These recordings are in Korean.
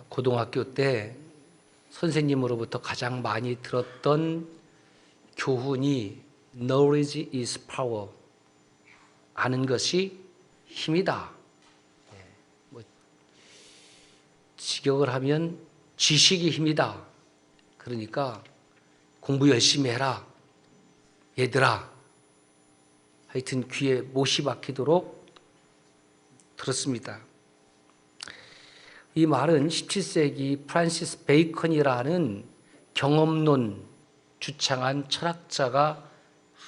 고등학교 때 선생님으로부터 가장 많이 들었던 교훈이 Knowledge is power. 아는 것이 힘이다. 직역을 하면 지식이 힘이다. 그러니까 공부 열심히 해라. 얘들아. 하여튼 귀에 못이 박히도록 들었습니다. 이 말은 17세기 프란시스 베이컨이라는 경험론 주창한 철학자가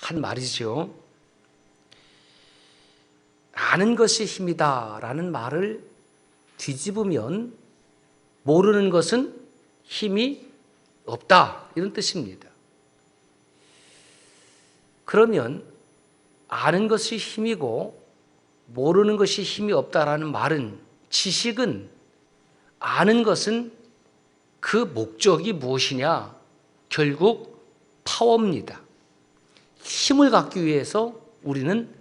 한 말이죠. 아는 것이 힘이다 라는 말을 뒤집으면 모르는 것은 힘이 없다 이런 뜻입니다. 그러면 아는 것이 힘이고 모르는 것이 힘이 없다라는 말은 지식은 아는 것은 그 목적이 무엇이냐? 결국 파워입니다. 힘을 갖기 위해서 우리는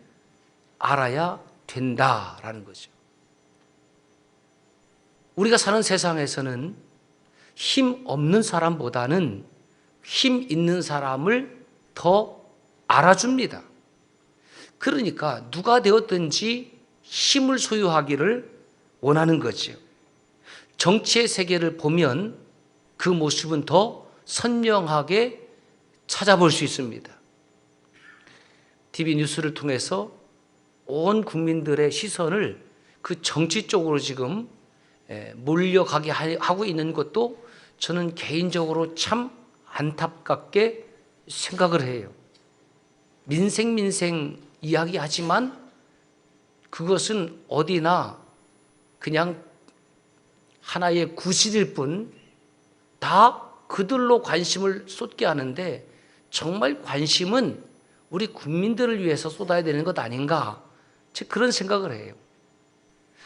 알아야 된다라는 거죠. 우리가 사는 세상에서는 힘 없는 사람보다는 힘 있는 사람을 더 알아줍니다. 그러니까 누가 되었든지 힘을 소유하기를 원하는 거죠. 정치의 세계를 보면 그 모습은 더 선명하게 찾아볼 수 있습니다. TV 뉴스를 통해서 온 국민들의 시선을 그 정치 쪽으로 지금 몰려가게 하고 있는 것도 저는 개인적으로 참 안타깝게 생각을 해요. 민생 이야기하지만 그것은 어디나 그냥 하나의 구실일 뿐 다 그들로 관심을 쏟게 하는데 정말 관심은 우리 국민들을 위해서 쏟아야 되는 것 아닌가 그런 생각을 해요.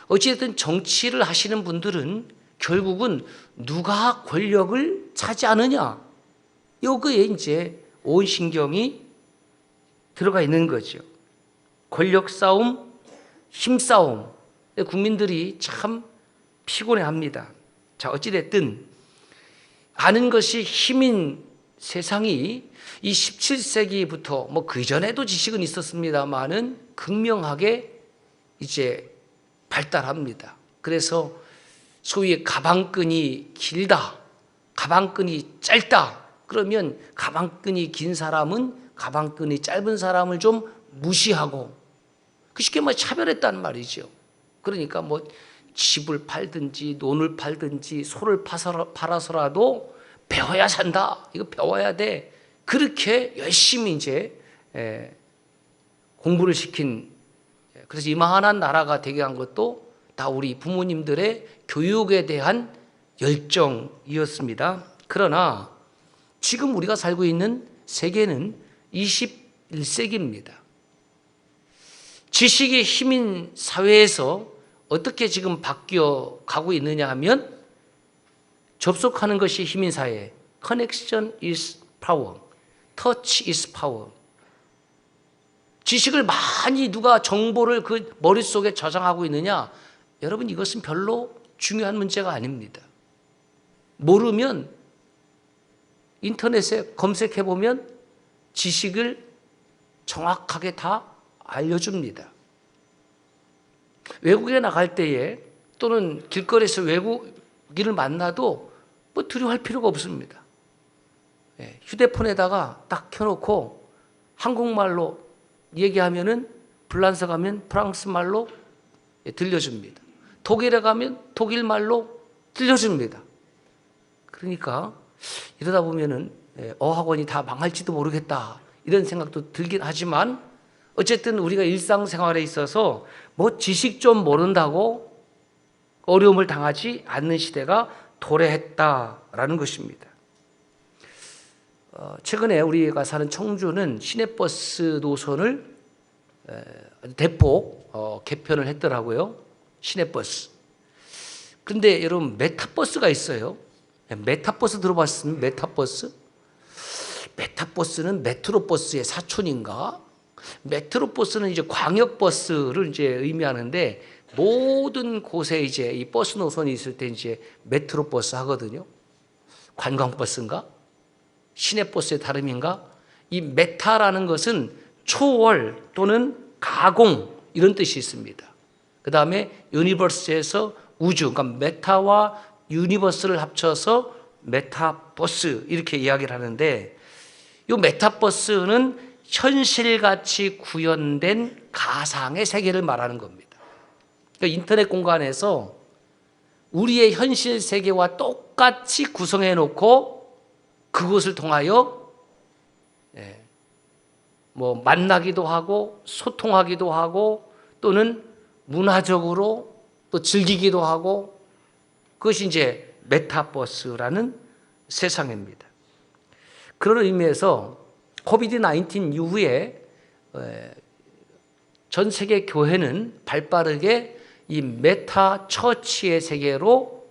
어찌됐든 정치를 하시는 분들은 결국은 누가 권력을 차지하느냐 여기에 이제 온 신경이 들어가 있는 거죠. 권력 싸움, 힘 싸움. 국민들이 참 피곤해합니다. 자, 어찌됐든 아는 것이 힘인 세상이 이 17세기부터 뭐 그전에도 지식은 있었습니다만은 극명하게 이제 발달합니다. 그래서 소위 가방끈이 길다, 가방끈이 짧다. 그러면 가방끈이 긴 사람은 가방끈이 짧은 사람을 좀 무시하고 쉽게 말해 차별했다는 말이죠. 그러니까 뭐 집을 팔든지 논을 팔든지 소를 팔아서라도 배워야 산다. 이거 배워야 돼. 그렇게 열심히 이제 공부를 시킨 그래서 이만한 나라가 되게 한 것도 다 우리 부모님들의 교육에 대한 열정이었습니다. 그러나 지금 우리가 살고 있는 세계는 21세기입니다. 지식이 힘인 사회에서 어떻게 지금 바뀌어 가고 있느냐 하면 접속하는 것이 힘인 사회. Connection is power. Touch is power. 지식을 많이 누가 정보를 그 머릿속에 저장하고 있느냐? 여러분 이것은 별로 중요한 문제가 아닙니다. 모르면 인터넷에 검색해 보면 지식을 정확하게 다 알려줍니다. 외국에 나갈 때에 또는 길거리에서 외국인을 만나도 뭐 두려워할 필요가 없습니다. 휴대폰에다가 딱 켜놓고 한국말로 얘기하면은 프랑스 가면 프랑스 말로 들려줍니다. 독일에 가면 독일 말로 들려줍니다. 그러니까 이러다 보면은 어학원이 다 망할지도 모르겠다 이런 생각도 들긴 하지만 어쨌든 우리가 일상생활에 있어서 뭐 지식 좀 모른다고 어려움을 당하지 않는 시대가 도래했다라는 것입니다. 최근에 우리가 사는 청주는 시내버스 노선을 대폭 개편을 했더라고요. 시내버스. 그런데 여러분 메타버스가 있어요. 메타버스 들어봤습니까? 메타버스? 메타버스는 메트로버스의 사촌인가? 메트로버스는 이제 광역버스를 이제 의미하는데 모든 곳에 이제 이 버스 노선이 있을 때 이제 메트로 버스 하거든요. 관광버스인가? 시내버스의 다름인가? 이 메타라는 것은 초월 또는 가공 이런 뜻이 있습니다. 그 다음에 유니버스에서 우주, 그러니까 메타와 유니버스를 합쳐서 메타버스 이렇게 이야기를 하는데, 이 메타버스는 현실같이 구현된 가상의 세계를 말하는 겁니다. 그러니까 인터넷 공간에서 우리의 현실 세계와 똑같이 구성해 놓고 그것을 통하여 뭐 만나기도 하고 소통하기도 하고 또는 문화적으로 또 즐기기도 하고, 그것이 이제 메타버스라는 세상입니다. 그런 의미에서 코비드-19 이후에 전 세계 교회는 발빠르게 이 메타 처치의 세계로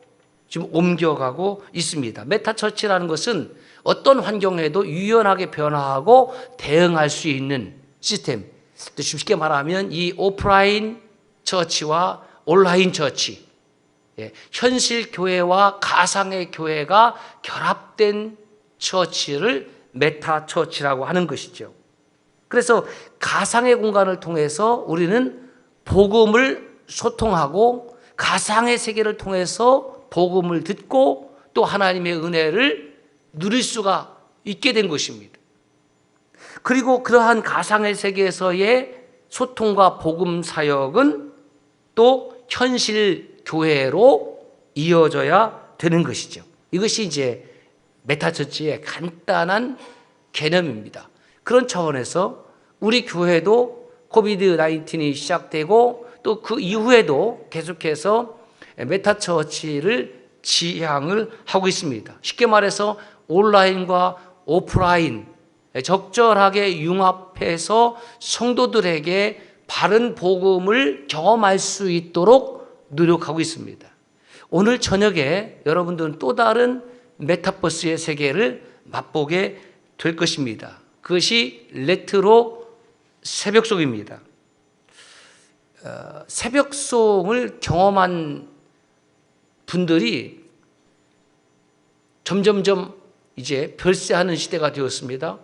지금 옮겨가고 있습니다. 메타 처치라는 것은 어떤 환경에도 유연하게 변화하고 대응할 수 있는 시스템. 쉽게 말하면 이 오프라인 처치와 온라인 처치, 현실 교회와 가상의 교회가 결합된 처치를 메타 처치라고 하는 것이죠. 그래서 가상의 공간을 통해서 우리는 복음을 소통하고 가상의 세계를 통해서 복음을 듣고 또 하나님의 은혜를 누릴 수가 있게 된 것입니다. 그리고 그러한 가상의 세계에서의 소통과 복음 사역은 또 현실 교회로 이어져야 되는 것이죠. 이것이 이제 메타처치의 간단한 개념입니다. 그런 차원에서 우리 교회도 코비드-19이 시작되고 또 그 이후에도 계속해서 메타처치를 지향을 하고 있습니다. 쉽게 말해서 온라인과 오프라인 적절하게 융합해서 성도들에게 바른 복음을 경험할 수 있도록 노력하고 있습니다. 오늘 저녁에 여러분들은 또 다른 메타버스의 세계를 맛보게 될 것입니다. 그것이 레트로 새벽송입니다. 새벽송을 경험한 분들이 점점점 이제 별세하는 시대가 되었습니다.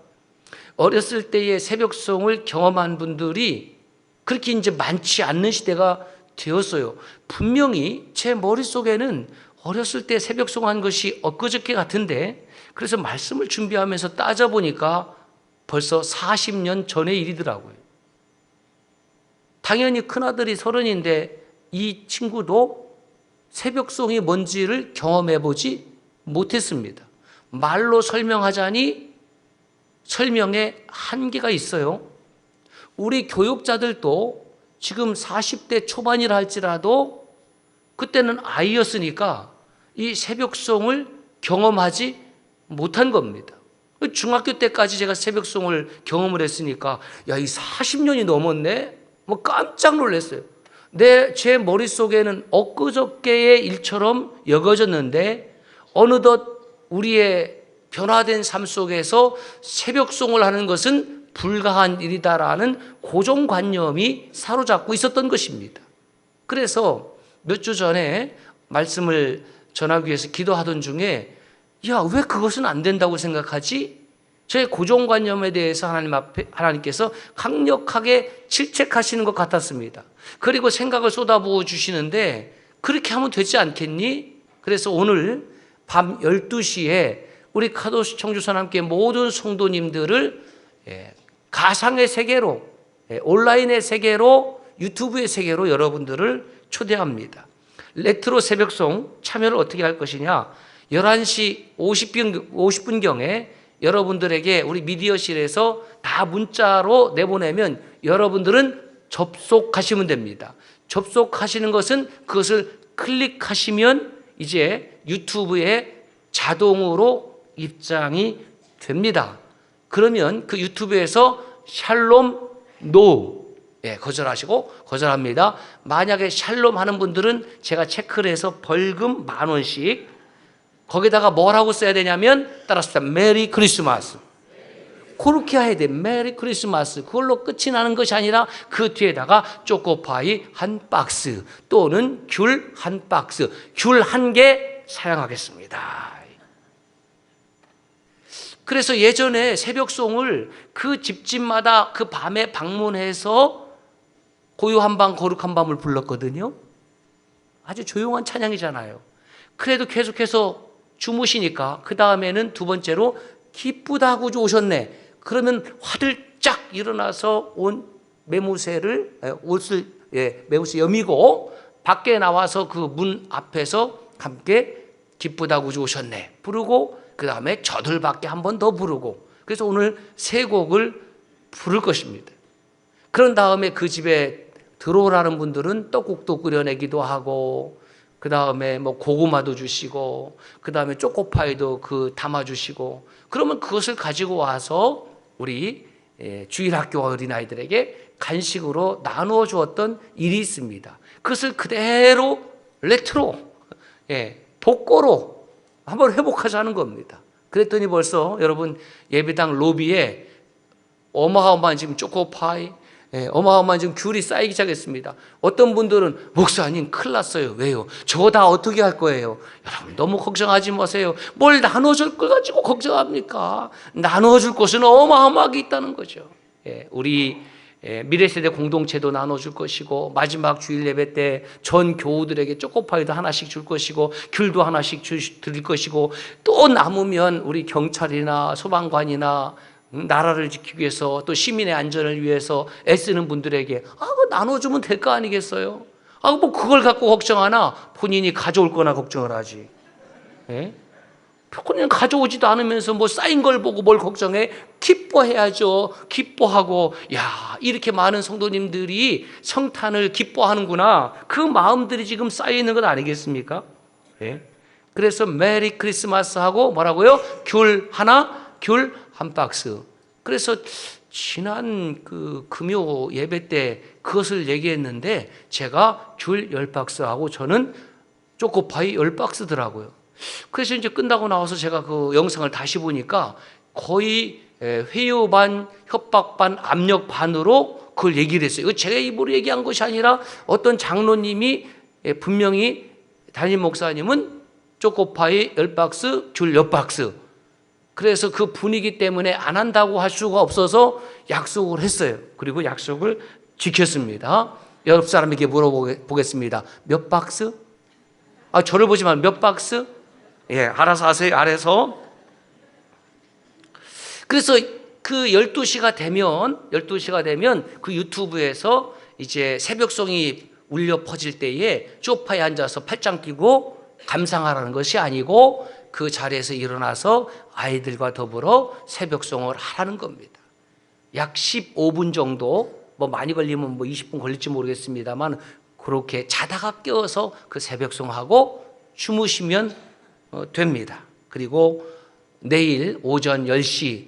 어렸을 때의 새벽송을 경험한 분들이 그렇게 이제 많지 않는 시대가 되었어요. 분명히 제 머릿속에는 어렸을 때 새벽송 한 것이 엊그저께 같은데, 그래서 말씀을 준비하면서 따져보니까 벌써 40년 전의 일이더라고요. 당연히 큰아들이 30인데 이 친구도 새벽송이 뭔지를 경험해보지 못했습니다. 말로 설명하자니 설명에 한계가 있어요. 우리 교육자들도 지금 40대 초반이라 할지라도 그때는 아이였으니까 이 새벽송을 경험하지 못한 겁니다. 중학교 때까지 제가 새벽송을 경험을 했으니까 야, 이 40년이 넘었네? 뭐 깜짝 놀랐어요. 제 머릿속에는 엊그저께의 일처럼 여겨졌는데 어느덧 우리의 변화된 삶 속에서 새벽송을 하는 것은 불가한 일이다라는 고정관념이 사로잡고 있었던 것입니다. 그래서 몇 주 전에 말씀을 전하기 위해서 기도하던 중에 야, 왜 그것은 안 된다고 생각하지? 제 고정관념에 대해서 하나님께서 강력하게 질책하시는 것 같았습니다. 그리고 생각을 쏟아부어 주시는데 그렇게 하면 되지 않겠니? 그래서 오늘 밤 12시에 우리 카도스 청주선 함께 모든 성도님들을 가상의 세계로, 온라인의 세계로, 유튜브의 세계로 여러분들을 초대합니다. 레트로 새벽송 참여를 어떻게 할 것이냐? 11시 50분경에 여러분들에게 우리 미디어실에서 다 문자로 내보내면 여러분들은 접속하시면 됩니다. 접속하시는 것은 그것을 클릭하시면 이제 유튜브에 자동으로 입장이 됩니다. 그러면 그 유튜브에서 샬롬 노 거절합니다. 만약에 샬롬 하는 분들은 제가 체크를 해서 벌금 10,000원씩, 거기다가 뭐라고 써야 되냐면 따라서 메리 크리스마스. 그렇게 해야 돼. 메리 크리스마스. 그걸로 끝이 나는 것이 아니라 그 뒤에다가 초코파이 한 박스 또는 귤 한 박스, 귤 한 개 사용하겠습니다. 그래서 예전에 새벽송을 그 집집마다 그 밤에 방문해서 고요 한 밤 거룩 한 밤을 불렀거든요. 아주 조용한 찬양이잖아요. 그래도 계속해서 주무시니까 그 다음에는 두 번째로 기쁘다고 오셨네. 그러면 화들짝 일어나서 온 매무새를 옷을 매무새 여미고 밖에 나와서 그 문 앞에서 함께 기쁘다고 오셨네 부르고 그 다음에 저들밖에 한 번 더 부르고 그래서 오늘 세 곡을 부를 것입니다. 그런 다음에 그 집에 들어오라는 분들은 떡국도 끓여내기도 하고 그 다음에 뭐 고구마도 주시고 그 다음에 초코파이도 담아주시고 그러면 그것을 가지고 와서 우리 주일학교 어린아이들에게 간식으로 나누어 주었던 일이 있습니다. 그것을 그대로 레트로 복고로 한번 회복하자는 겁니다. 그랬더니 벌써 여러분 예배당 로비에 어마어마한 지금 초코파이 어마어마한 지금 귤이 쌓이기 시작했습니다. 어떤 분들은 목사님 큰일 났어요. 왜요? 저거 다 어떻게 할 거예요? 여러분 너무 걱정하지 마세요. 뭘 나눠줄 걸 가지고 걱정합니까? 나눠줄 곳은 어마어마하게 있다는 거죠. 우리 미래세대 공동체도 나눠줄 것이고 마지막 주일 예배 때 전 교우들에게 초코파이도 하나씩 줄 것이고 귤도 하나씩 드릴 것이고 또 남으면 우리 경찰이나 소방관이나 나라를 지키기 위해서 또 시민의 안전을 위해서 애쓰는 분들에게 그거 나눠주면 될 거 아니겠어요? 뭐 그걸 갖고 걱정하나 본인이 가져올 거나 걱정을 하지. 그냥 가져오지도 않으면서 뭐 쌓인 걸 보고 뭘 걱정해? 기뻐해야죠. 기뻐하고 이렇게 많은 성도님들이 성탄을 기뻐하는구나. 그 마음들이 지금 쌓여 있는 것 아니겠습니까? 그래서 메리 크리스마스 하고 뭐라고요? 귤 하나, 귤 한 박스. 그래서 지난 그 금요 예배 때 그것을 얘기했는데 제가 귤 10박스하고 저는 초코파이 10박스더라고요. 그래서 이제 끝나고 나와서 제가 그 영상을 다시 보니까 거의 회유 반, 협박 반, 압력 반으로 그걸 얘기를 했어요. 이거 제가 입으로 얘기한 것이 아니라 어떤 장로님이 분명히 담임 목사님은 초코파이 10박스, 귤 10박스. 그래서 그 분위기 때문에 안 한다고 할 수가 없어서 약속을 했어요. 그리고 약속을 지켰습니다. 옆 사람에게 물어보겠습니다. 몇 박스? 저를 보지 말고 몇 박스? 알아서 하세요. 아래서. 그래서 그 12시가 되면 그 유튜브에서 이제 새벽송이 울려 퍼질 때에 소파에 앉아서 팔짱 끼고 감상하라는 것이 아니고 그 자리에서 일어나서 아이들과 더불어 새벽송을 하라는 겁니다. 약 15분 정도, 뭐 많이 걸리면 뭐 20분 걸릴지 모르겠습니다만 그렇게 자다가 깨어서 그 새벽송하고 주무시면 됩니다. 그리고 내일 오전 10시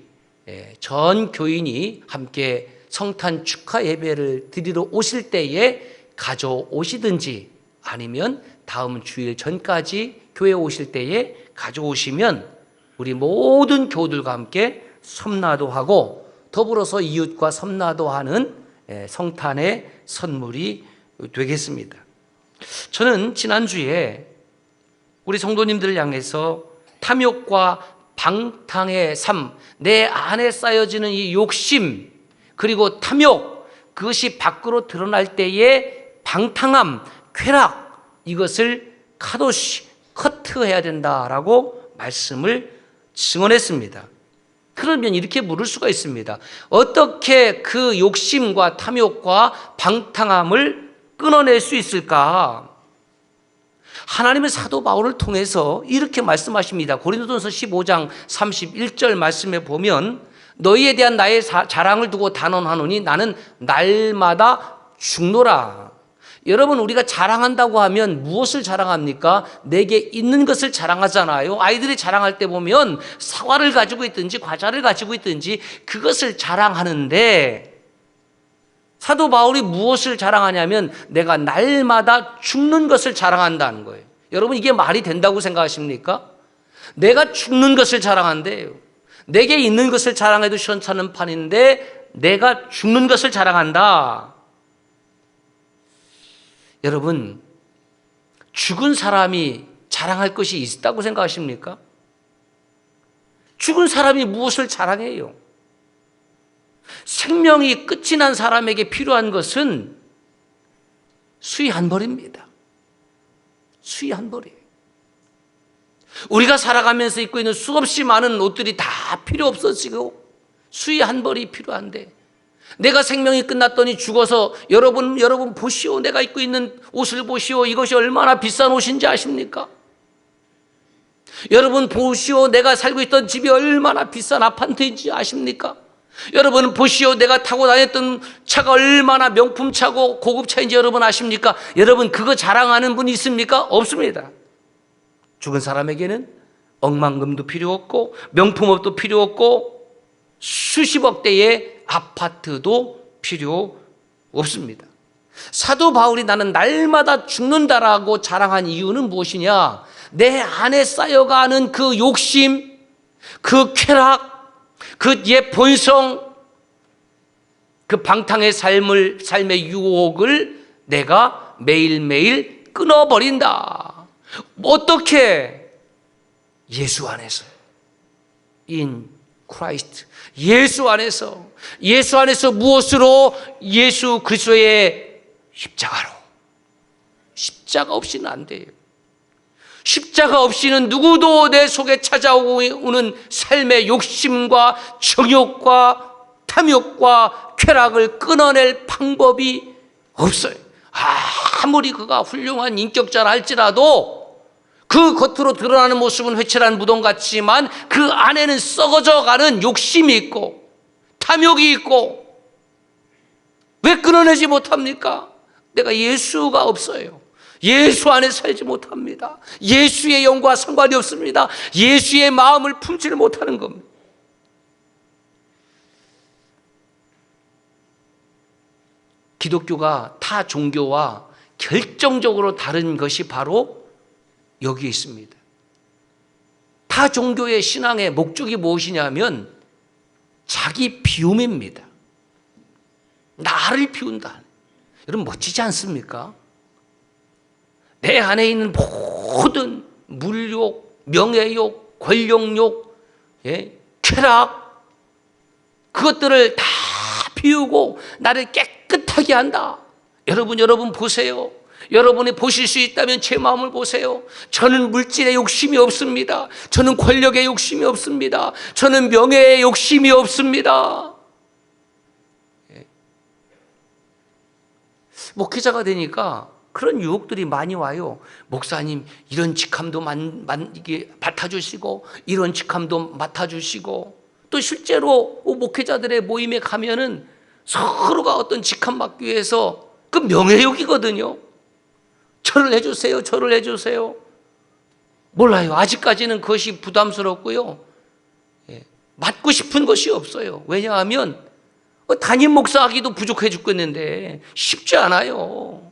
전 교인이 함께 성탄 축하 예배를 드리러 오실 때에 가져오시든지 아니면 다음 주일 전까지 교회 오실 때에 가져오시면 우리 모든 교우들과 함께 섬나도 하고 더불어서 이웃과 섬나도 하는 성탄의 선물이 되겠습니다. 저는 지난주에 우리 성도님들을 향해서 탐욕과 방탕의 삶, 내 안에 쌓여지는 이 욕심 그리고 탐욕 그것이 밖으로 드러날 때의 방탕함, 쾌락 이것을 카도시 커트해야 된다라고 말씀을 증언했습니다. 그러면 이렇게 물을 수가 있습니다. 어떻게 그 욕심과 탐욕과 방탕함을 끊어낼 수 있을까? 하나님의 사도 바울을 통해서 이렇게 말씀하십니다. 고린도전서 15장 31절 말씀에 보면 너희에 대한 나의 자랑을 두고 단언하노니 나는 날마다 죽노라. 여러분 우리가 자랑한다고 하면 무엇을 자랑합니까? 내게 있는 것을 자랑하잖아요. 아이들이 자랑할 때 보면 사과를 가지고 있든지 과자를 가지고 있든지 그것을 자랑하는데 사도 바울이 무엇을 자랑하냐면 내가 날마다 죽는 것을 자랑한다는 거예요. 여러분 이게 말이 된다고 생각하십니까? 내가 죽는 것을 자랑한대요. 내게 있는 것을 자랑해도 시원찮은 판인데 내가 죽는 것을 자랑한다. 여러분, 죽은 사람이 자랑할 것이 있다고 생각하십니까? 죽은 사람이 무엇을 자랑해요? 생명이 끝이 난 사람에게 필요한 것은 수의 한 벌입니다. 수의 한 벌이에요. 우리가 살아가면서 입고 있는 수없이 많은 옷들이 다 필요 없어지고 수의 한 벌이 필요한데, 내가 생명이 끝났더니 죽어서 여러분 보시오, 내가 입고 있는 옷을 보시오, 이것이 얼마나 비싼 옷인지 아십니까? 여러분 보시오, 내가 살고 있던 집이 얼마나 비싼 아파트인지 아십니까? 여러분 보시오, 내가 타고 다녔던 차가 얼마나 명품차고 고급차인지 여러분 아십니까? 여러분 그거 자랑하는 분이 있습니까? 없습니다. 죽은 사람에게는 억만금도 필요 없고 명품업도 필요 없고 수십억 대의 아파트도 필요 없습니다. 사도 바울이 나는 날마다 죽는다라고 자랑한 이유는 무엇이냐? 내 안에 쌓여가는 그 욕심, 그 쾌락, 그 옛 본성, 그 방탕의 삶의 유혹을 내가 매일매일 끊어버린다. 어떻게? 예수 안에서. In Christ. 예수 안에서 무엇으로? 예수 그리스도의 십자가로. 십자가 없이는 안 돼요. 십자가 없이는 누구도 내 속에 찾아오는 삶의 욕심과 정욕과 탐욕과 쾌락을 끊어낼 방법이 없어요. 아무리 그가 훌륭한 인격자라 할지라도 그 겉으로 드러나는 모습은 회칠한 무덤 같지만 그 안에는 썩어져가는 욕심이 있고 탐욕이 있고, 왜 끊어내지 못합니까? 내가 예수가 없어요. 예수 안에 살지 못합니다. 예수의 영과 상관이 없습니다. 예수의 마음을 품지를 못하는 겁니다. 기독교가 타 종교와 결정적으로 다른 것이 바로 여기에 있습니다. 타 종교의 신앙의 목적이 무엇이냐면 자기 비움입니다. 나를 비운다. 여러분 멋지지 않습니까? 내 안에 있는 모든 물욕, 명예욕, 권력욕, 쾌락, 그것들을 다 비우고 나를 깨끗하게 한다. 여러분 보세요. 여러분이 보실 수 있다면 제 마음을 보세요. 저는 물질에 욕심이 없습니다. 저는 권력에 욕심이 없습니다. 저는 명예에 욕심이 없습니다. 목회자가 되니까 그런 유혹들이 많이 와요. 목사님 이런 직함도 맡아주시고 이런 직함도 맡아주시고, 또 실제로 목회자들의 모임에 가면은 서로가 어떤 직함 맡기 위해서 그 명예욕이거든요. 저를 해주세요. 몰라요. 아직까지는 그것이 부담스럽고요. 맡고 싶은 것이 없어요. 왜냐하면 담임 목사하기도 부족해 죽겠는데 쉽지 않아요.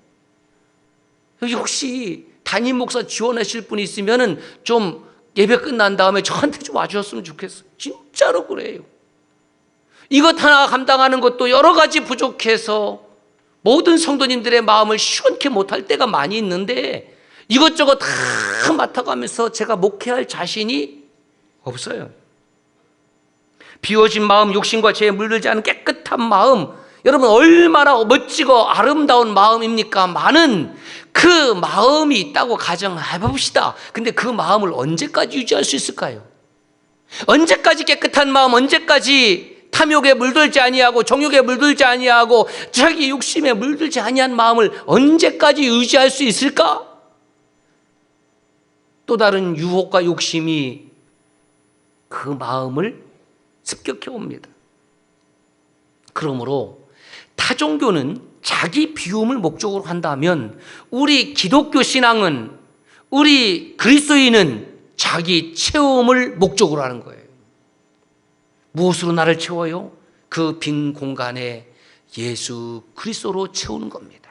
혹시 담임 목사 지원하실 분이 있으면은 좀 예배 끝난 다음에 저한테 좀 와주셨으면 좋겠어요. 진짜로 그래요. 이것 하나 감당하는 것도 여러 가지 부족해서 모든 성도님들의 마음을 시원케 못할 때가 많이 있는데 이것저것 다 맡아가면서 제가 목회할 자신이 없어요. 비워진 마음, 욕심과 죄에 물들지 않은 깨끗한 마음, 여러분 얼마나 멋지고 아름다운 마음입니까? 많은 그 마음이 있다고 가정해봅시다. 근데 그 마음을 언제까지 유지할 수 있을까요? 언제까지 깨끗한 마음, 언제까지 탐욕에 물들지 아니하고 정욕에 물들지 아니하고 자기 욕심에 물들지 아니한 마음을 언제까지 유지할 수 있을까? 또 다른 유혹과 욕심이 그 마음을 습격해 옵니다. 그러므로 타종교는 자기 비움을 목적으로 한다면 우리 기독교 신앙은, 우리 그리스도인은 자기 채움을 목적으로 하는 거예요. 무엇으로 나를 채워요? 그 빈 공간에 예수 그리스도로 채우는 겁니다.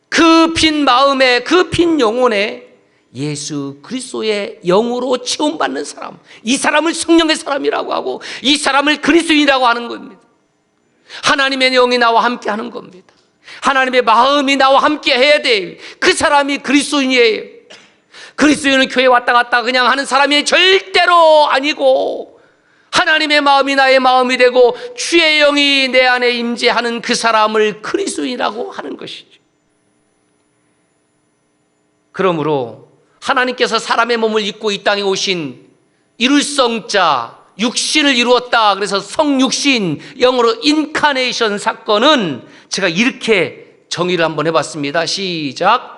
그 빈 마음에, 그 빈 영혼에 예수 그리스도의 영으로 체험받는 사람, 이 사람을 성령의 사람이라고 하고 이 사람을 그리스도인이라고 하는 겁니다. 하나님의 영이 나와 함께 하는 겁니다. 하나님의 마음이 나와 함께 해야 돼요. 그 사람이 그리스도인이에요. 그리스도인은 교회 왔다 갔다 그냥 하는 사람이 절대로 아니고 하나님의 마음이 나의 마음이 되고 주의 영이 내 안에 임재하는 그 사람을 그리스도인이라고 하는 것이죠. 그러므로 하나님께서 사람의 몸을 입고 이 땅에 오신 일성자 육신을 이루었다. 그래서 성육신, 영어로 인카네이션 사건은 제가 이렇게 정의를 한번 해봤습니다. 시작.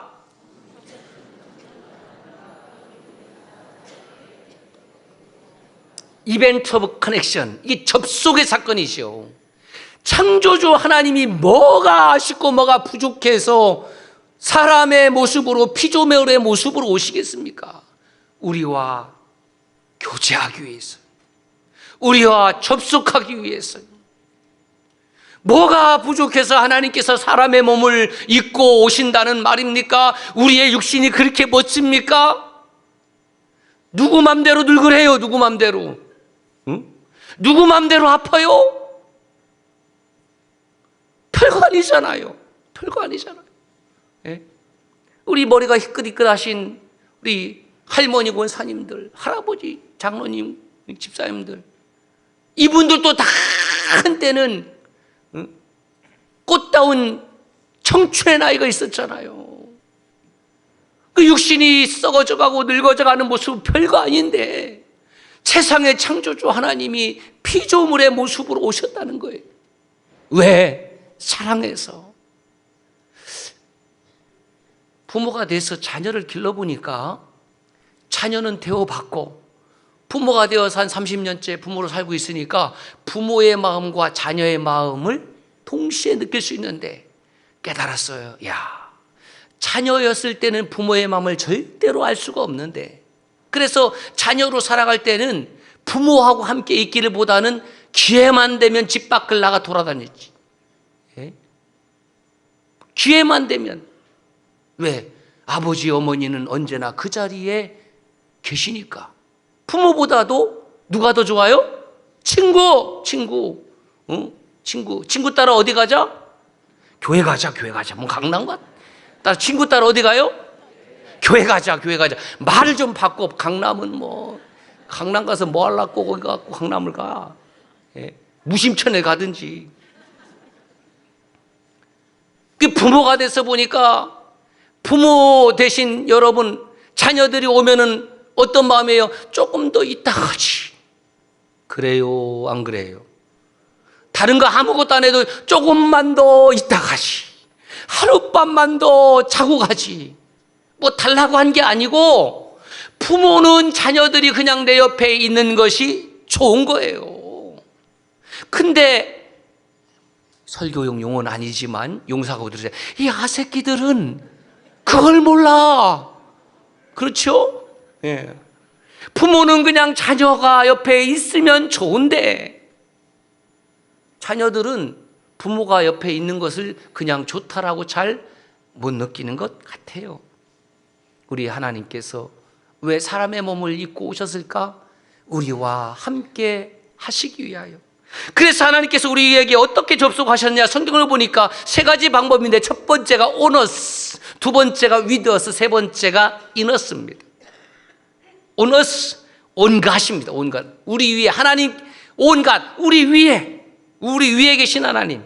이벤트 오브 커넥션, 이게 접속의 사건이죠. 창조주 하나님이 뭐가 아쉽고 뭐가 부족해서 사람의 모습으로, 피조물의 모습으로 오시겠습니까? 우리와 교제하기 위해서, 우리와 접속하기 위해서. 뭐가 부족해서 하나님께서 사람의 몸을 입고 오신다는 말입니까? 우리의 육신이 그렇게 멋집니까? 누구 맘대로 늙으래요? 누구 맘대로? 응? 누구 맘대로 아파요? 별거 아니잖아요. 별거 아니잖아요. 예? 우리 머리가 희끗희끗하신 우리 할머니 권사님들, 할아버지, 장로님, 집사님들, 이분들도 다 한때는 꽃다운 청춘의 나이가 있었잖아요. 그 육신이 썩어져가고 늙어져가는 모습 별거 아닌데 세상의 창조주 하나님이 피조물의 모습으로 오셨다는 거예요. 왜? 사랑해서. 부모가 돼서 자녀를 길러보니까 자녀는 대우받고 부모가 되어서 한 30년째 부모로 살고 있으니까 부모의 마음과 자녀의 마음을 동시에 느낄 수 있는데 깨달았어요. 야, 자녀였을 때는 부모의 마음을 절대로 알 수가 없는데, 그래서 자녀로 살아갈 때는 부모하고 함께 있기를 보다는 기회만 되면 집 밖을 나가 돌아다녔지. 예? 기회만 되면. 왜? 아버지 어머니는 언제나 그 자리에 계시니까. 부모보다도 누가 더 좋아요? 친구. 친구 따라 어디 가자? 교회 가자. 뭐 강남 가? 따라 친구 따라 어디 가요? 교회 가자. 말을 좀 바꿔. 강남은 뭐, 강남 가서 뭐 하려고 거기 가고 강남을 가. 예? 무심천에 가든지. 그 부모가 돼서 보니까 부모 대신 여러분 자녀들이 오면은 어떤 마음이에요? 조금 더 있다 가지. 그래요, 안 그래요? 다른 거 아무것도 안 해도 조금만 더 있다 가지. 하룻밤만 더 자고 가지. 뭐 달라고 한 게 아니고 부모는 자녀들이 그냥 내 옆에 있는 것이 좋은 거예요. 근데 설교용 용어는 아니지만 용서하고 들으세요. 이 아새끼들은 그걸 몰라. 그렇죠? 예. 부모는 그냥 자녀가 옆에 있으면 좋은데 자녀들은 부모가 옆에 있는 것을 그냥 좋다라고 잘 못 느끼는 것 같아요. 우리 하나님께서 왜 사람의 몸을 입고 오셨을까? 우리와 함께 하시기 위하여. 그래서 하나님께서 우리에게 어떻게 접속하셨냐? 성경을 보니까 세 가지 방법인데 첫 번째가 onus, 두 번째가 with us, 세 번째가 in us입니다. onus, 온갖입니다. 온갖. 우리 위에 하나님, 온갖, 우리 위에 계신 하나님.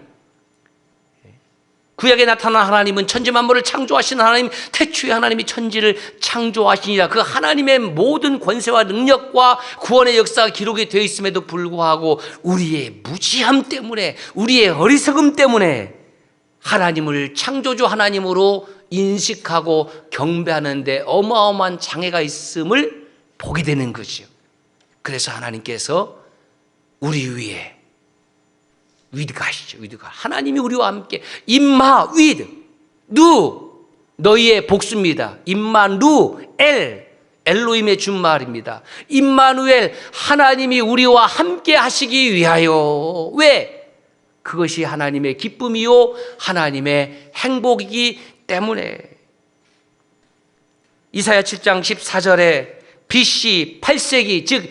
구약에 나타난 하나님은 천지 만물을 창조하신 하나님, 태초의 하나님이 천지를 창조하시니라. 그 하나님의 모든 권세와 능력과 구원의 역사가 기록이 되어 있음에도 불구하고 우리의 무지함 때문에, 우리의 어리석음 때문에 하나님을 창조주 하나님으로 인식하고 경배하는데 어마어마한 장애가 있음을 보게 되는 거죠. 그래서 하나님께서 우리 위에 with 가시죠. with 가. 하나님이 우리와 함께 임마 with 누 너희의 복수입니다. 임마누엘 엘로힘의 준말입니다. 임마누엘 하나님이 우리와 함께 하시기 위하여. 왜? 그것이 하나님의 기쁨이요 하나님의 행복이기 때문에. 이사야 7장 14절에 BC 8세기, 즉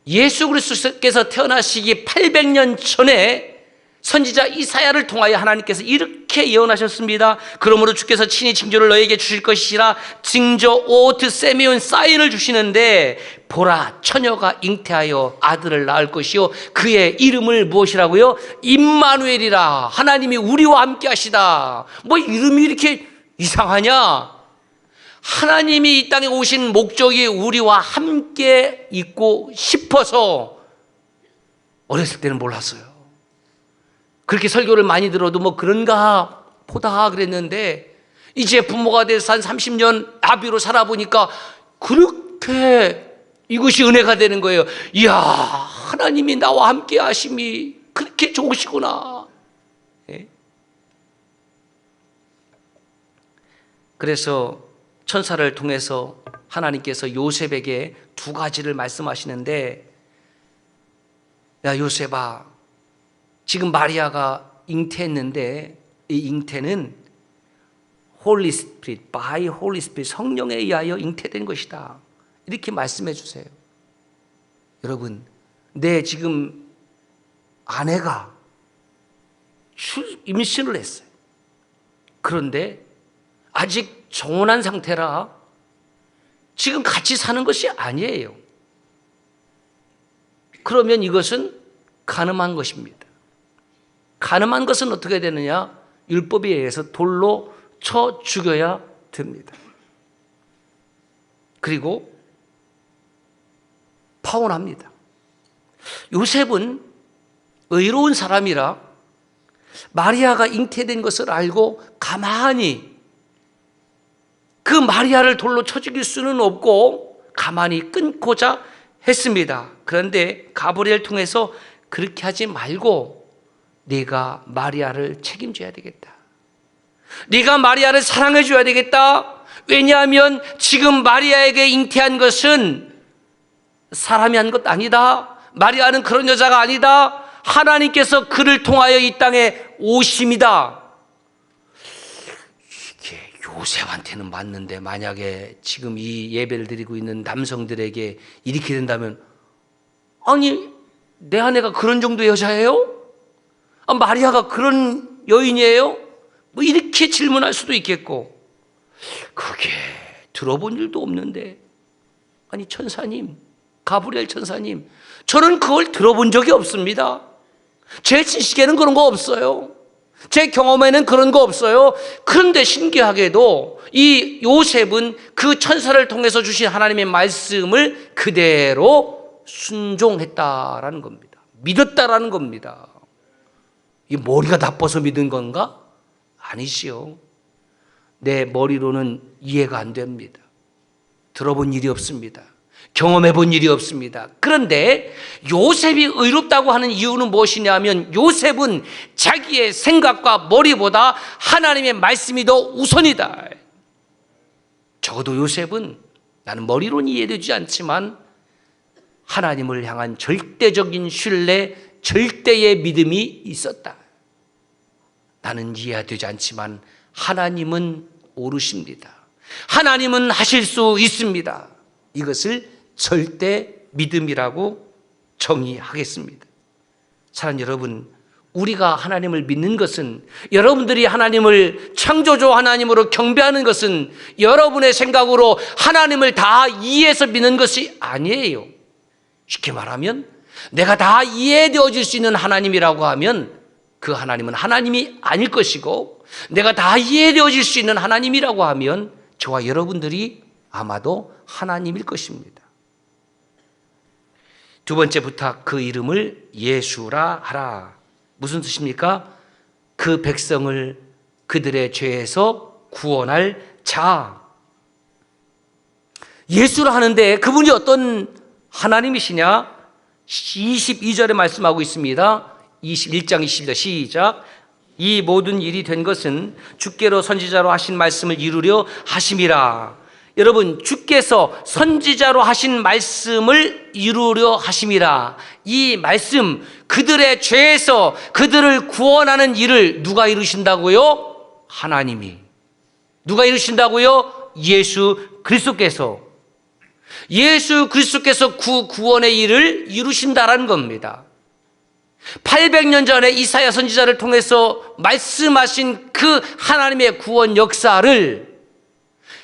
예수 그리스도께서 태어나시기 800년 전에 선지자 이사야를 통하여 하나님께서 이렇게 예언하셨습니다. 그러므로 주께서 친히 징조를 너에게 주실 것이라. 징조 오트 세미온 사인을 주시는데, 보라 처녀가 잉태하여 아들을 낳을 것이요 그의 이름을 무엇이라고요? 임마누엘이라. 하나님이 우리와 함께 하시다. 뭐 이름이 이렇게 이상하냐? 하나님이 이 땅에 오신 목적이 우리와 함께 있고 싶어서 어렸을 때는 몰랐어요. 그렇게 설교를 많이 들어도 뭐 그런가 보다 그랬는데, 이제 부모가 돼서 한 30년 아비로 살아보니까 그렇게 이것이 은혜가 되는 거예요. 이야, 하나님이 나와 함께 하심이 그렇게 좋으시구나. 예? 그래서 천사를 통해서 하나님께서 요셉에게 두 가지를 말씀하시는데, 야 요셉아, 지금 마리아가 잉태했는데 이 잉태는 홀리 스피릿, 바이 홀리 스피릿, 성령에 의하여 잉태된 것이다. 이렇게 말씀해 주세요. 여러분, 내 지금 아내가 임신을 했어요. 그런데 아직 정혼한 상태라 지금 같이 사는 것이 아니에요. 그러면 이것은 간음한 것입니다. 간음한 것은 어떻게 되느냐? 율법에 의해서 돌로 쳐 죽여야 됩니다. 그리고 파혼합니다. 요셉은 의로운 사람이라 마리아가 잉태된 것을 알고 가만히, 그 마리아를 돌로 쳐 죽일 수는 없고 가만히 끊고자 했습니다. 그런데 가브리엘 통해서 그렇게 하지 말고 네가 마리아를 책임져야 되겠다. 네가 마리아를 사랑해 줘야 되겠다. 왜냐하면 지금 마리아에게 잉태한 것은 사람이 한 것 아니다. 마리아는 그런 여자가 아니다. 하나님께서 그를 통하여 이 땅에 오심이다. 이게 요셉한테는 맞는데 만약에 지금 이 예배를 드리고 있는 남성들에게 이렇게 된다면, 아니 내 아내가 그런 정도의 여자예요? 마리아가 그런 여인이에요? 뭐 이렇게 질문할 수도 있겠고, 그게 들어본 일도 없는데, 아니 천사님, 가브리엘 천사님, 저는 그걸 들어본 적이 없습니다. 제 지식에는 그런 거 없어요. 제 경험에는 그런 거 없어요. 그런데 신기하게도 이 요셉은 그 천사를 통해서 주신 하나님의 말씀을 그대로 순종했다라는 겁니다. 믿었다라는 겁니다. 이 머리가 나빠서 믿은 건가? 아니지요. 내 머리로는 이해가 안 됩니다. 들어본 일이 없습니다. 경험해 본 일이 없습니다. 그런데 요셉이 의롭다고 하는 이유는 무엇이냐면, 요셉은 자기의 생각과 머리보다 하나님의 말씀이 더 우선이다. 적어도 요셉은, 나는 머리로는 이해되지 않지만 하나님을 향한 절대적인 신뢰, 절대의 믿음이 있었다. 나는 이해되지 않지만 하나님은 오르십니다. 하나님은 하실 수 있습니다. 이것을 절대 믿음이라고 정의하겠습니다. 사랑하는 여러분, 우리가 하나님을 믿는 것은, 여러분들이 하나님을 창조주 하나님으로 경배하는 것은 여러분의 생각으로 하나님을 다 이해해서 믿는 것이 아니에요. 쉽게 말하면 내가 다 이해되어질 수 있는 하나님이라고 하면 그 하나님은 하나님이 아닐 것이고, 내가 다 이해되어질 수 있는 하나님이라고 하면 저와 여러분들이 아마도 하나님일 것입니다. 두 번째 부탁, 그 이름을 예수라 하라. 무슨 뜻입니까? 그 백성을 그들의 죄에서 구원할 자. 예수라 하는데 그분이 어떤 하나님이시냐? 22절에 말씀하고 있습니다. 21장 22절 시작. 이 모든 일이 된 것은 주께로 선지자로 하신 말씀을 이루려 하심이라. 여러분, 주께서 선지자로 하신 말씀을 이루려 하심이라. 이 말씀, 그들의 죄에서 그들을 구원하는 일을 누가 이루신다고요? 하나님이. 누가 이루신다고요? 예수 그리스도께서 구원의 일을 이루신다라는 겁니다. 800년 전에 이사야 선지자를 통해서 말씀하신 그 하나님의 구원 역사를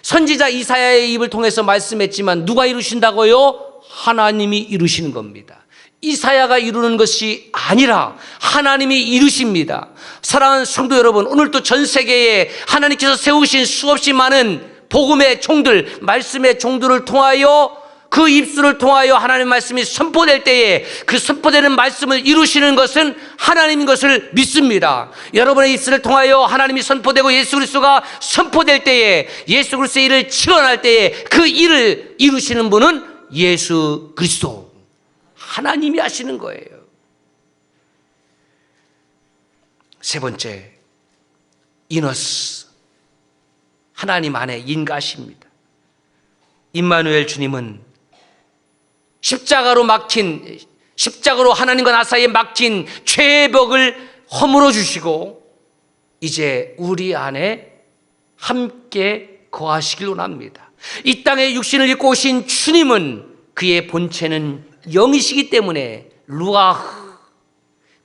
선지자 이사야의 입을 통해서 말씀했지만 누가 이루신다고요? 하나님이 이루시는 겁니다. 이사야가 이루는 것이 아니라 하나님이 이루십니다. 사랑하는 성도 여러분, 오늘도 전 세계에 하나님께서 세우신 수없이 많은 복음의 종들, 말씀의 종들을 통하여 그 입술을 통하여 하나님의 말씀이 선포될 때에 그 선포되는 말씀을 이루시는 것은 하나님인 것을 믿습니다. 여러분의 입술을 통하여 하나님이 선포되고 예수 그리스도가 선포될 때에 예수 그리스도의 일을 치러날 때에 그 일을 이루시는 분은 예수 그리스도 하나님이 하시는 거예요. 세 번째, 이너스, 하나님 안에 인가십니다. 임마누엘 주님은 십자가로 하나님과 나 사이에 막힌 죄의 벽을 허물어 주시고 이제 우리 안에 함께 거하시길 원합니다. 이 땅에 육신을 입고 오신 주님은 그의 본체는 영이시기 때문에 루아흐,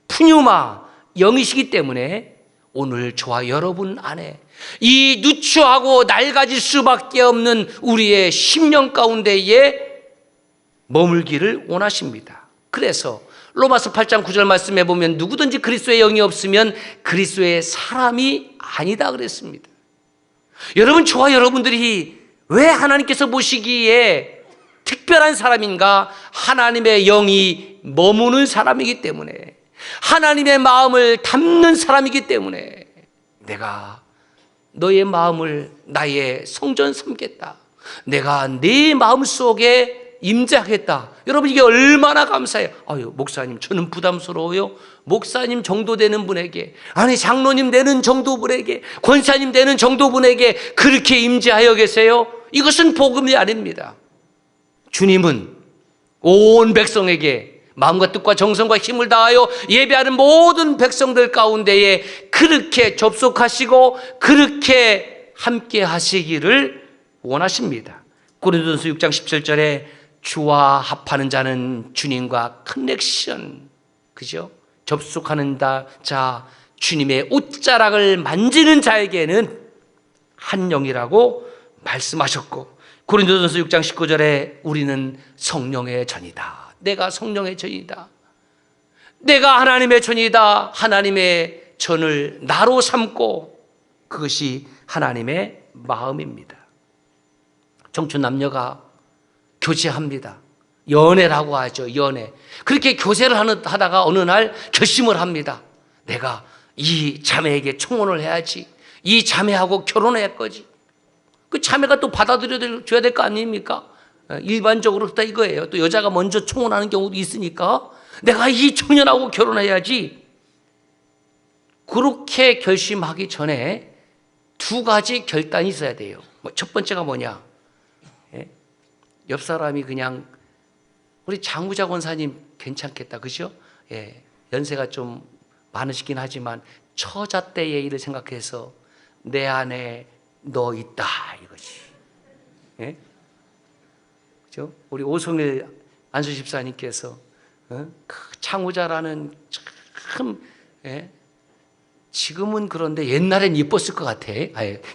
푸뉴마, 영이시기 때문에 오늘 저와 여러분 안에 이 누추하고 낡아질 수밖에 없는 우리의 심령 가운데에 머물기를 원하십니다. 그래서 로마서 8장 9절 말씀해 보면 누구든지 그리스도의 영이 없으면 그리스도의 사람이 아니다 그랬습니다. 여러분, 저와 여러분들이 왜 하나님께서 보시기에 특별한 사람인가? 하나님의 영이 머무는 사람이기 때문에, 하나님의 마음을 담는 사람이기 때문에 내가 너의 마음을 나의 성전 삼겠다, 내가 네 마음속에 임재하겠다. 여러분, 이게 얼마나 감사해요. 아유, 목사님 저는 부담스러워요. 목사님 정도 되는 분에게, 아니 장로님 되는 정도분에게, 권사님 되는 정도분에게 그렇게 임재하여 계세요? 이것은 복음이 아닙니다. 주님은 온 백성에게 마음과 뜻과 정성과 힘을 다하여 예배하는 모든 백성들 가운데에 그렇게 접속하시고 그렇게 함께 하시기를 원하십니다. 고린도전서 6장 17절에 주와 합하는 자는 주님과 커넥션, 그죠? 접속하는 자, 주님의 옷자락을 만지는 자에게는 한 영이라고 말씀하셨고, 고린도전서 6장 19절에 우리는 성령의 전이다. 내가 성령의 전이다. 내가 하나님의 전이다. 하나님의 전을 나로 삼고, 그것이 하나님의 마음입니다. 청춘 남녀가 교제합니다. 연애라고 하죠. 연애. 그렇게 교제를 하다가 어느 날 결심을 합니다. 내가 이 자매에게 청혼을 해야지. 이 자매하고 결혼할 거지. 그 자매가 또 받아들여줘야 될 거 아닙니까? 일반적으로 다 이거예요. 또 여자가 먼저 청혼하는 경우도 있으니까 내가 이 청년하고 결혼해야지. 그렇게 결심하기 전에 두 가지 결단이 있어야 돼요. 첫 번째가 뭐냐? 옆 사람이 그냥 우리 장우자 권사님 괜찮겠다, 그죠? 예, 연세가 좀 많으시긴 하지만 처자 때의 일을 생각해서 내 안에 너 있다 이거지. 예? 그죠? 우리 오성일 안수 집사님께서 그 장우자라는 참, 예? 지금은 그런데 옛날엔 예뻤을 것 같아.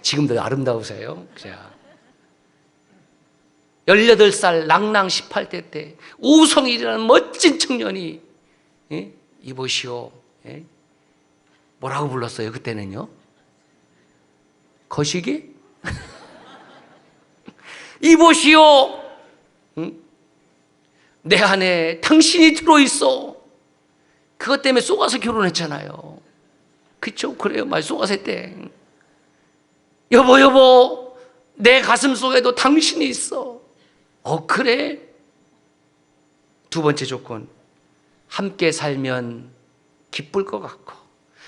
지금도 아름다우세요. 자. 18살 낭낭 18대 때 오성일이라는 멋진 청년이, 예? 이보시오, 예? 뭐라고 불렀어요 그때는요? 거시기? 이보시오, 응? 내 안에 당신이 들어있어. 그것 때문에 속아서 결혼했잖아요. 그쵸? 그래요. 말 속아서 때 여보 내 가슴 속에도 당신이 있어. 그래? 두 번째 조건, 함께 살면 기쁠 것 같고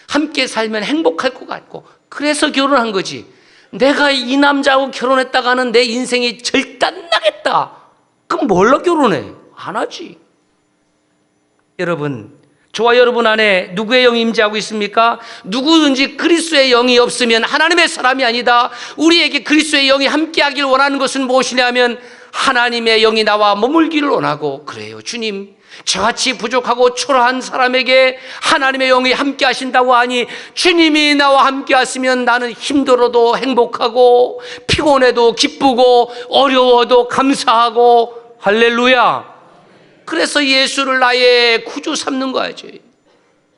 함께 살면 행복할 것 같고 그래서 결혼한 거지. 내가 이 남자하고 결혼했다가는 내 인생이 절단나겠다. 그럼 뭘로 결혼해? 안 하지. 여러분, 저와 여러분 안에 누구의 영이 임재하고 있습니까? 누구든지 그리스도의 영이 없으면 하나님의 사람이 아니다. 우리에게 그리스도의 영이 함께하기를 원하는 것은 무엇이냐면 하나님의 영이 나와 머물기를 원하고, 그래요, 주님, 저같이 부족하고 초라한 사람에게 하나님의 영이 함께 하신다고 하니 주님이 나와 함께 하시면 나는 힘들어도 행복하고 피곤해도 기쁘고 어려워도 감사하고, 할렐루야. 그래서 예수를 나의 구주 삼는 거야죠.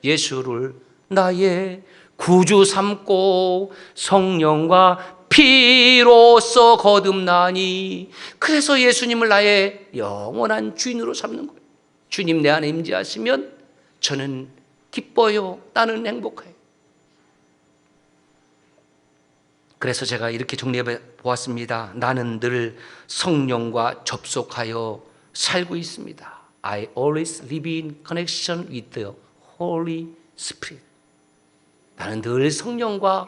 예수를 나의 구주 삼고 성령과 피로써 거듭나니, 그래서 예수님을 나의 영원한 주인으로 삼는 거예요. 주님 내 안에 임재하시면 저는 기뻐요. 나는 행복해요. 그래서 제가 이렇게 정리해 보았습니다. 나는 늘 성령과 접속하여 살고 있습니다. I always live in connection with the Holy Spirit. 나는 늘 성령과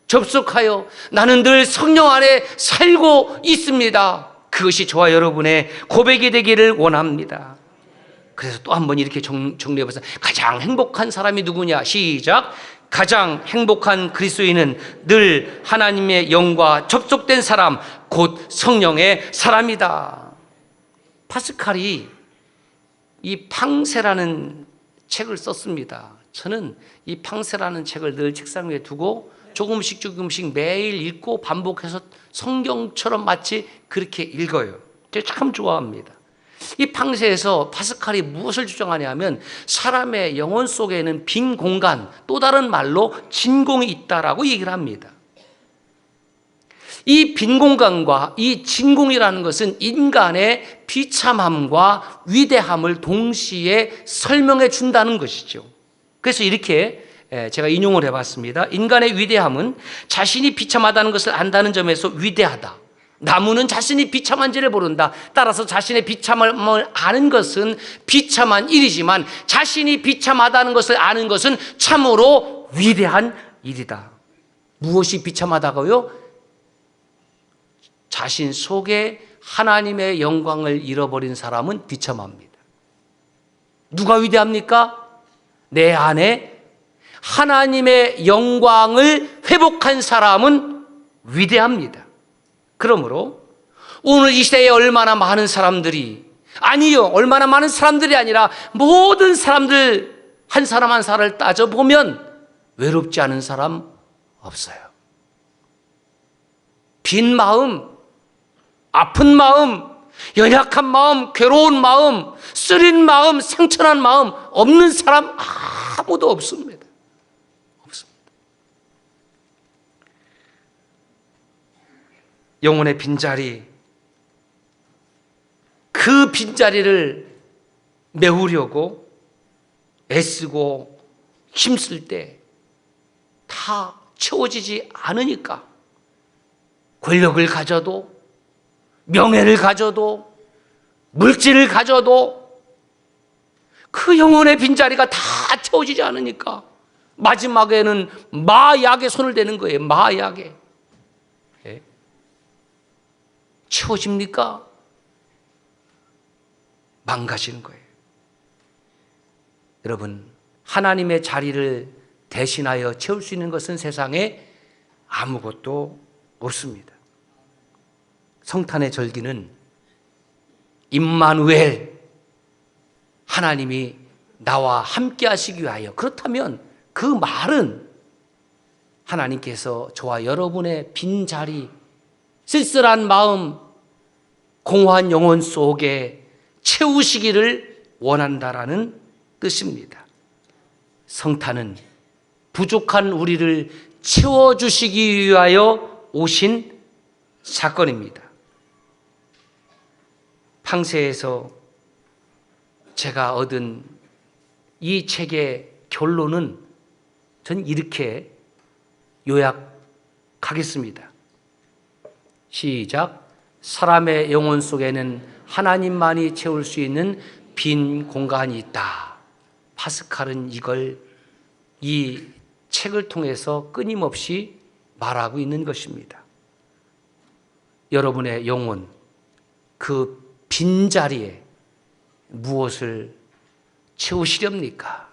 접속하여, 나는 늘 성령 안에 살고 있습니다. 그것이 저와 여러분의 고백이 되기를 원합니다. 그래서 또 한 번 이렇게 정리해 보세요. 가장 행복한 사람이 누구냐? 시작. 가장 행복한 그리스도인은 늘 하나님의 영과 접속된 사람, 곧 성령의 사람이다. 파스칼이 이 팡세라는 책을 썼습니다. 저는 이 팡세라는 책을 늘 책상 위에 두고 조금씩 매일 읽고 반복해서 성경처럼 마치 그렇게 읽어요. 제가 참 좋아합니다. 이 팡세에서 파스칼이 무엇을 주장하냐면 사람의 영혼 속에는 빈 공간, 또 다른 말로 진공이 있다라고 얘기를 합니다. 이 빈 공간과 이 진공이라는 것은 인간의 비참함과 위대함을 동시에 설명해 준다는 것이죠. 그래서 이렇게 제가 인용을 해봤습니다. 인간의 위대함은 자신이 비참하다는 것을 안다는 점에서 위대하다. 나무는 자신이 비참한지를 모른다. 따라서 자신의 비참함을 아는 것은 비참한 일이지만 자신이 비참하다는 것을 아는 것은 참으로 위대한 일이다. 무엇이 비참하다고요? 자신 속에 하나님의 영광을 잃어버린 사람은 비참합니다. 누가 위대합니까? 내 안에 하나님의 영광을 회복한 사람은 위대합니다. 그러므로 오늘 이 시대에 얼마나 많은 사람들이, 아니요, 얼마나 많은 사람들이 아니라 모든 사람들 한 사람 한 사람을 따져보면 외롭지 않은 사람 없어요. 빈 마음, 아픈 마음, 연약한 마음, 괴로운 마음, 쓰린 마음, 상처난 마음 없는 사람 아무도 없습니다. 없습니다. 영혼의 빈자리, 그 빈자리를 메우려고 애쓰고 힘쓸 때 다 채워지지 않으니까 권력을 가져도, 명예를 가져도, 물질을 가져도 그 영혼의 빈자리가 다 채워지지 않으니까 마지막에는 마약에 손을 대는 거예요. 마약에. 채워집니까? 망가지는 거예요. 여러분, 하나님의 자리를 대신하여 채울 수 있는 것은 세상에 아무것도 없습니다. 성탄의 절기는 임마누엘, 하나님이 나와 함께 하시기 위하여. 그렇다면 그 말은 하나님께서 저와 여러분의 빈자리, 쓸쓸한 마음, 공허한 영혼 속에 채우시기를 원한다라는 뜻입니다. 성탄은 부족한 우리를 채워주시기 위하여 오신 사건입니다. 팡세에서 제가 얻은 이 책의 결론은 전 이렇게 요약하겠습니다. 시작. 사람의 영혼 속에는 하나님만이 채울 수 있는 빈 공간이 있다. 파스칼은 이걸 이 책을 통해서 끊임없이 말하고 있는 것입니다. 여러분의 영혼, 그 빈자리에 무엇을 채우시렵니까?